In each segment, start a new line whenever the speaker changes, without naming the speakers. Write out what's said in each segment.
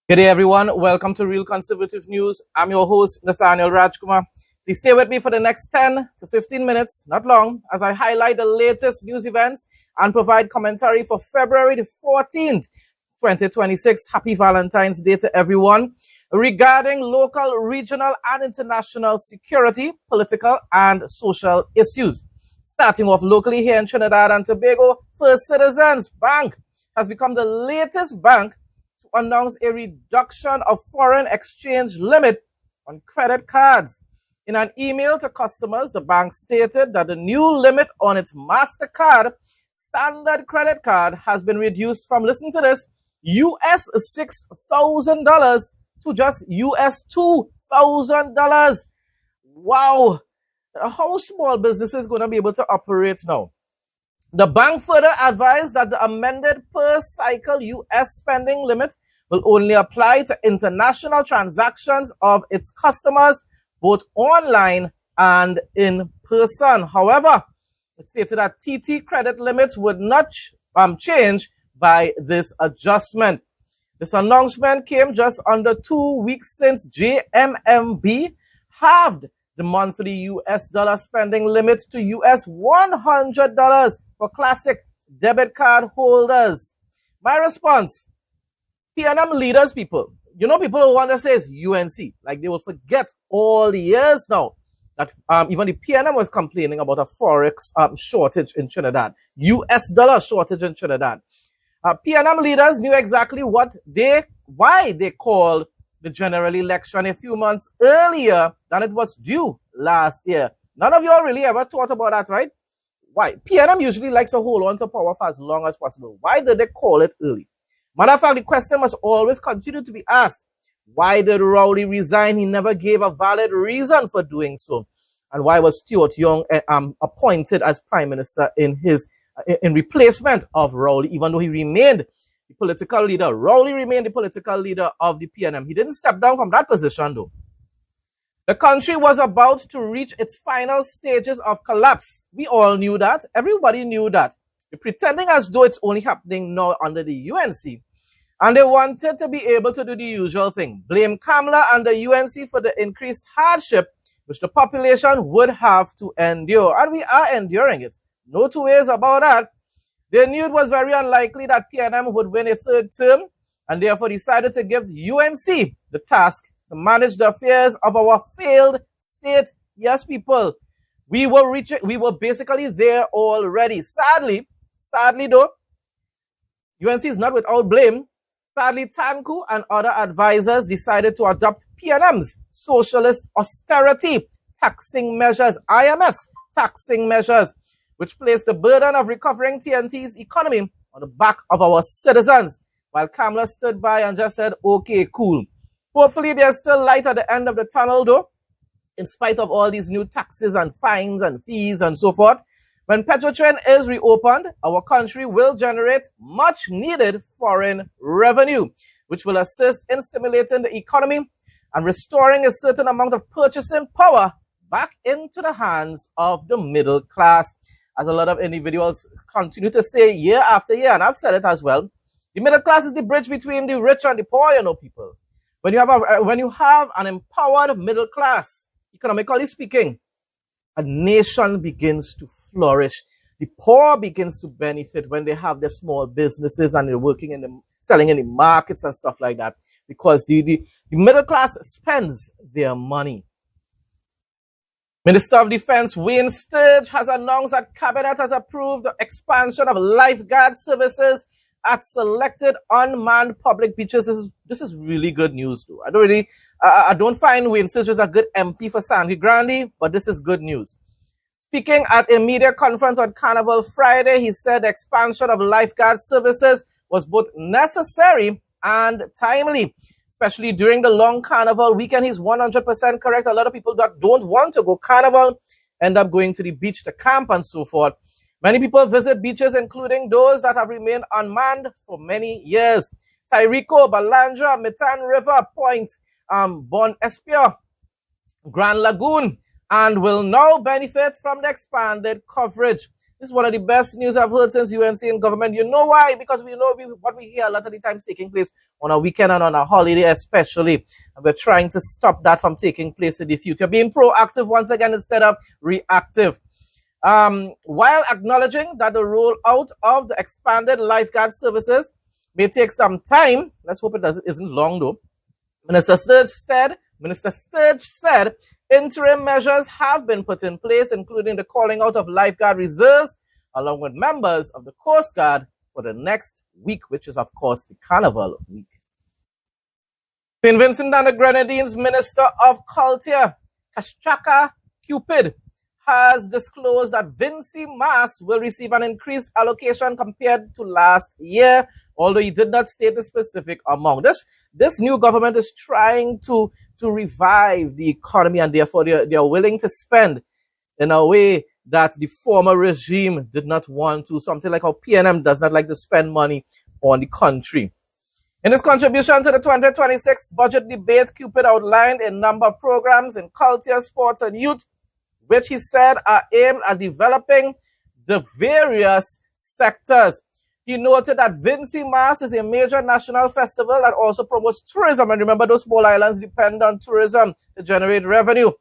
Good day, everyone. Welcome to Real Conservative News. I'm your host, Nathaniel Rajkumar. Please stay with me for the next 10 to 15 minutes, not long, as I highlight the latest news events and provide commentary for February the 14th, 2026. Happy Valentine's Day to everyone. Regarding local, regional, and international security, political, and social issues. Starting off locally here in Trinidad and Tobago, First Citizens Bank has become the latest bank announced a reduction of foreign exchange limit on credit cards. In an email to customers, the bank stated that the new limit on its MasterCard standard credit card has been reduced from, listen to this, US $6,000 to just US $2,000. Wow. How small businesses going to be able to operate now? The bank further advised that the amended per cycle US spending limit will only apply to international transactions of its customers, both online and in person. However, it stated that TT credit limits would not change by this adjustment. This announcement came just under 2 weeks since JMMB halved the monthly US dollar spending limit to US $100 for classic debit card holders. My response, PNM leaders, people people who want to say it's UNC, like they will forget all the years now that even the PNM was complaining about a forex shortage in Trinidad, US dollar shortage in Trinidad. PNM leaders knew exactly why they called the general election a few months earlier than it was due last year. None of y'all really ever thought about that, right? Why? PNM usually likes to hold on to power for as long as possible. Why did they call it early? Matter of fact, the question must always continue to be asked. Why did Rowley resign? He never gave a valid reason for doing so. And why was Stuart Young appointed as Prime Minister in replacement of Rowley, even though he remained the political leader? Rowley remained the political leader of the PNM. He didn't step down from that position, though. The country was about to reach its final stages of collapse. We all knew that. Everybody knew that. They're pretending as though it's only happening now under the UNC. And they wanted to be able to do the usual thing. Blame Kamala and the UNC for the increased hardship which the population would have to endure. And we are enduring it. No two ways about that. They knew it was very unlikely that PNM would win a third term, and therefore decided to give UNC the task to manage the affairs of our failed state. Yes, people, we were basically there already. Sadly though, UNC is not without blame. Sadly, Tanku and other advisors decided to adopt PNM's socialist austerity taxing measures, IMF's taxing measures, which placed the burden of recovering TNT's economy on the back of our citizens, while Kamala stood by and just said, okay, cool. Hopefully there's still light at the end of the tunnel, though, in spite of all these new taxes and fines and fees and so forth. When Petrotrin is reopened, our country will generate much needed foreign revenue, which will assist in stimulating the economy and restoring a certain amount of purchasing power back into the hands of the middle class. As a lot of individuals continue to say year after year, and I've said it as well, the middle class is the bridge between the rich and the poor, people. When you have an empowered middle class, economically speaking, a nation begins to flourish. The poor begins to benefit when they have their small businesses and they're selling in the markets and stuff like that, because the middle class spends their money. Minister of Defense Wayne Sturge has announced that Cabinet has approved the expansion of lifeguard services at selected unmanned public beaches. This is really good news, though. I don't find Wayne Sturge as a good MP for Sandy Grande, but this is good news. Speaking at a media conference on Carnival Friday, he said the expansion of lifeguard services was both necessary and timely, especially during the long Carnival weekend. He's 100% correct. A lot of people that don't want to go Carnival end up going to the beach to camp and so forth. Many people visit beaches, including those that have remained unmanned for many years. Tyrico, Balandra, Mitan River, Point, Bon Espia, Grand Lagoon, and will now benefit from the expanded coverage. This is one of the best news I've heard since UNC in government. You know why? Because we know what we hear a lot of the times taking place on a weekend and on a holiday especially. And we're trying to stop that from taking place in the future. Being proactive once again instead of reactive. While acknowledging that the rollout of the expanded lifeguard services may take some time, let's hope it isn't long though. Minister Sturge said interim measures have been put in place, including the calling out of lifeguard reserves, along with members of the Coast Guard for the next week, which is, of course, the Carnival week. St. Vincent and the Grenadines Minister of Culture, Kashchaka Cupid, has disclosed that Vinci Mas will receive an increased allocation compared to last year, although he did not state the specific amount. This new government is trying to revive the economy, and therefore they are willing to spend in a way that the former regime did not want to, something like how PNM does not like to spend money on the country. In his contribution to the 2026 budget debate, Cupid outlined a number of programs in culture, sports, and youth, which he said are aimed at developing the various sectors. He noted that Vinci Mas is a major national festival that also promotes tourism. And remember, those small islands depend on tourism to generate revenue.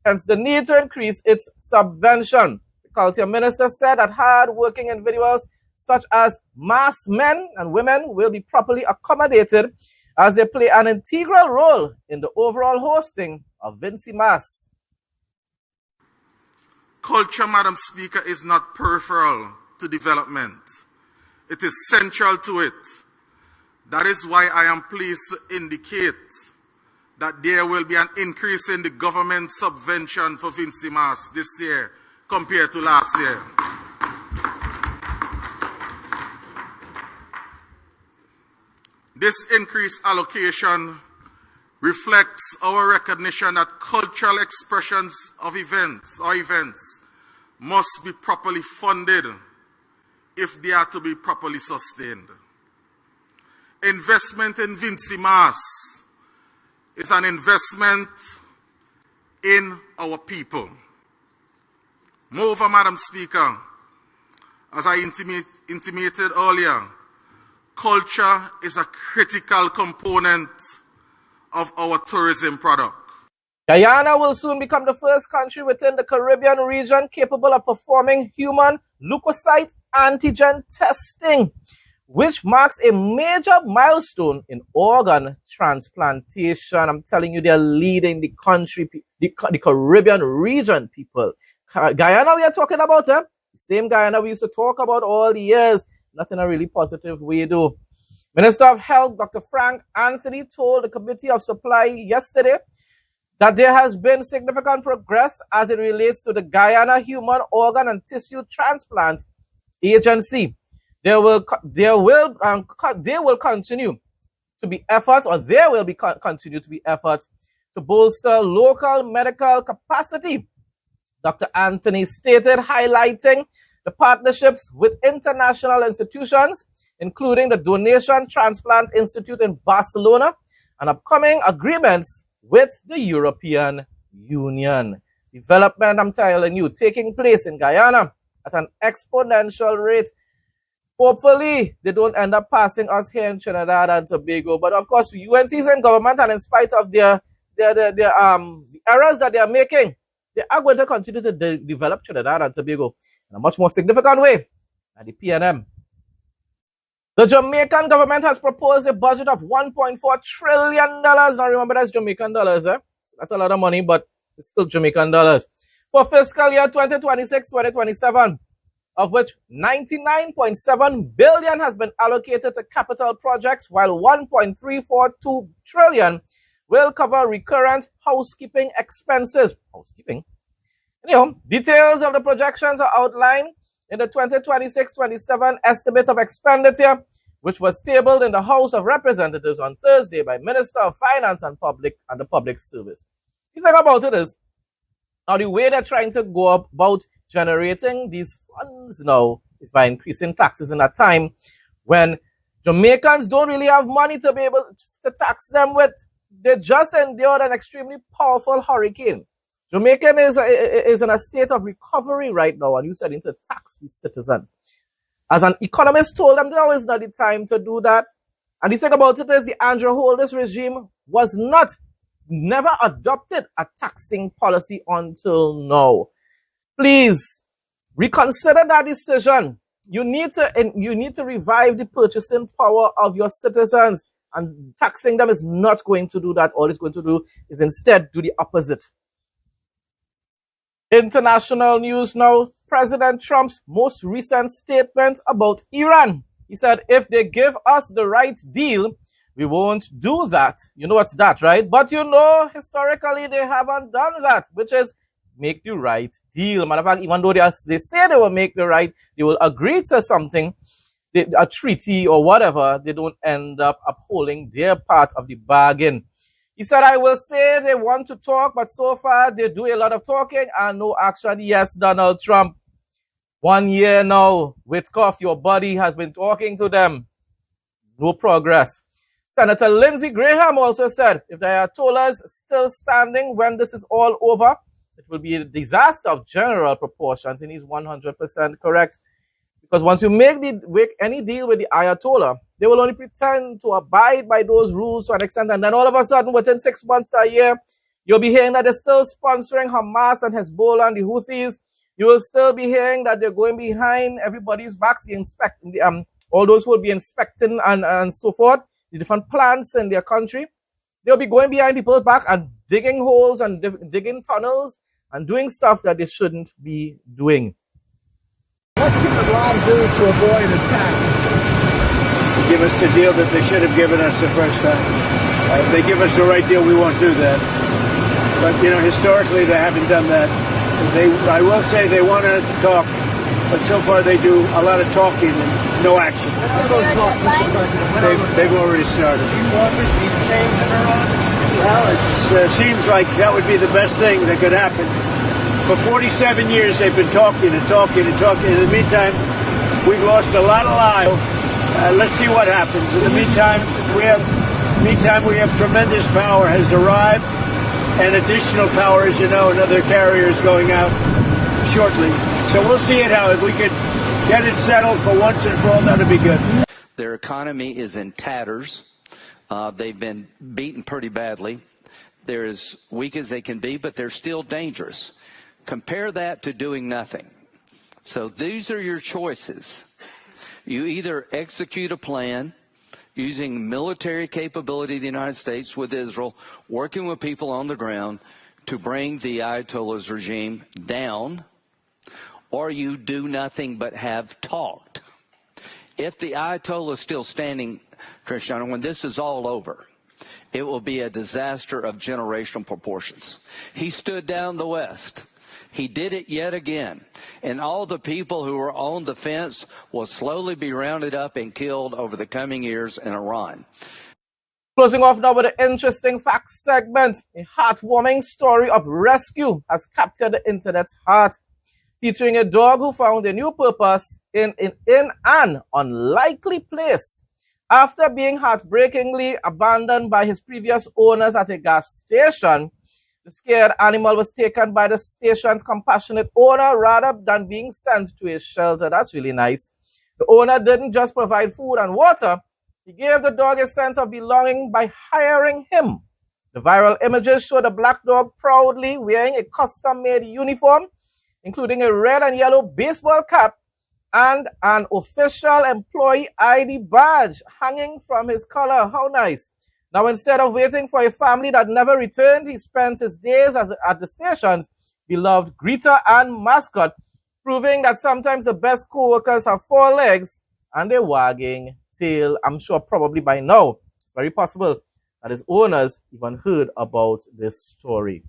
Hence, the need to increase its subvention. The culture minister said that hard-working individuals such as Mas men and women will be properly accommodated as they play an integral role in the overall hosting of Vinci Mas.
Culture, Madam Speaker, is not peripheral to development. It is central to it. That is why I am pleased to indicate that there will be an increase in the government subvention for Vinci Mas this year compared to last year. This increased allocation reflects our recognition that cultural expressions of events must be properly funded if they are to be properly sustained. Investment in Vinci Mas is an investment in our people. Moreover, Madam Speaker, as I intimated earlier, culture is a critical component of our tourism product.
Guyana will soon become the first country within the Caribbean region capable of performing human leukocyte antigen testing, which marks a major milestone in organ transplantation. I'm telling you, they're leading the country, the Caribbean region, people. Guyana we are talking about, the same Guyana we used to talk about all the years, not in a really positive way though. Minister of Health, Dr. Frank Anthony, told the Committee of Supply yesterday that there has been significant progress as it relates to the Guyana Human Organ and Tissue Transplant Agency. There will continue to be efforts to bolster local medical capacity, Dr. Anthony stated, highlighting the partnerships with international institutions, including the Donation Transplant Institute in Barcelona, and upcoming agreements with the European Union. Development, I'm telling you, taking place in Guyana at an exponential rate. Hopefully, they don't end up passing us here in Trinidad and Tobago. But of course, UNC is in government, and in spite of the errors that they are making, they are going to continue to develop Trinidad and Tobago in a much more significant way than the PNM. The Jamaican government has proposed a budget of $1.4 trillion. Now remember, that's Jamaican dollars. That's a lot of money, but it's still Jamaican dollars. For fiscal year 2026-2027, of which 99.7 billion has been allocated to capital projects, while 1.342 trillion will cover recurrent housekeeping expenses. Anyhow, details of the projections are outlined in the 2026-27 estimates of expenditure, which was tabled in the House of Representatives on Thursday by Minister of Finance and the Public Service. The thing about it is, now the way they're trying to go about generating these funds now is by increasing taxes in a time when Jamaicans don't really have money to be able to tax them with. They just endured an extremely powerful hurricane. Jamaican is in a state of recovery right now, and you said to tax these citizens. As an economist told them, now is not the time to do that. And the thing about it is the Andrew Holness regime was never adopted a taxing policy until now. Please reconsider that decision. You need to revive the purchasing power of your citizens, and taxing them is not going to do that. All it's going to do is instead do the opposite. International news now. President Trump's most recent statement about Iran. He said, if they give us the right deal, we won't do that. You know what's that, right? But you know, historically, they haven't done that, which is make the right deal. Matter of fact, even though they say they will make the right, they will agree to something, a treaty or whatever, they don't end up upholding their part of the bargain. He said, I will say they want to talk, but so far they do a lot of talking and no action. Yes, Donald Trump. 1 year now, Witkoff, your buddy, has been talking to them. No progress. Senator Lindsey Graham also said, if the Ayatollah is still standing when this is all over, it will be a disaster of general proportions. And he's 100% correct. Because once you make any deal with the Ayatollah, they will only pretend to abide by those rules to an extent. And then all of a sudden, within 6 months to a year, you'll be hearing that they're still sponsoring Hamas and Hezbollah and the Houthis. You will still be hearing that they're going behind everybody's backs, all those who will be inspecting and so forth, the different plants in their country. They'll be going behind people's back and digging holes and digging tunnels and doing stuff that they shouldn't be doing.
What can Iran do to avoid attack? Give us the deal that they should have given us the first time. If they give us the right deal, we won't do that. But, you know, historically, they haven't done that. I will say they want to talk, but so far they do a lot of talking and no action. They've already started. Do you want regime change in Iran? Well, it seems like that would be the best thing that could happen. For 47 years, they've been talking and talking and talking. In the meantime, we've lost a lot of lives. Let's see what happens. In the meantime, we have tremendous power has arrived. And additional power, as you know, another carrier is going out shortly. So we'll see it how. If we could get it settled for once and for all, that would be good.
Their economy is in tatters. They've been beaten pretty badly. They're as weak as they can be, but they're still dangerous. Compare that to doing nothing. So these are your choices. You either execute a plan using military capability of the United States with Israel, working with people on the ground to bring the Ayatollah's regime down, or you do nothing but have talked. If the Ayatollah is still standing, Cristiano, when this is all over, it will be a disaster of generational proportions. He stood down the West. He did it yet again. And all the people who were on the fence will slowly be rounded up and killed over the coming years in Iran.
Closing off now with an interesting facts segment. A heartwarming story of rescue has captured the internet's heart, featuring a dog who found a new purpose in an unlikely place. After being heartbreakingly abandoned by his previous owners at a gas station, the scared animal was taken by the station's compassionate owner rather than being sent to a shelter. That's really nice. The owner didn't just provide food and water. He gave the dog a sense of belonging by hiring him. The viral images show the black dog proudly wearing a custom-made uniform, including a red and yellow baseball cap and an official employee ID badge hanging from his collar. How nice. Now, instead of waiting for a family that never returned, he spends his days at the station's beloved greeter and mascot, proving that sometimes the best co-workers have 4 legs and a wagging tail. I'm sure probably by now, it's very possible that his owners even heard about this story.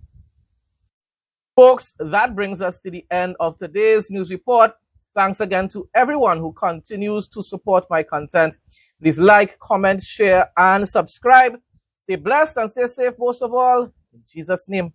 Folks, that brings us to the end of today's news report. Thanks again to everyone who continues to support my content. Please like, comment, share, and subscribe. Stay blessed and stay safe most of all. In Jesus' name.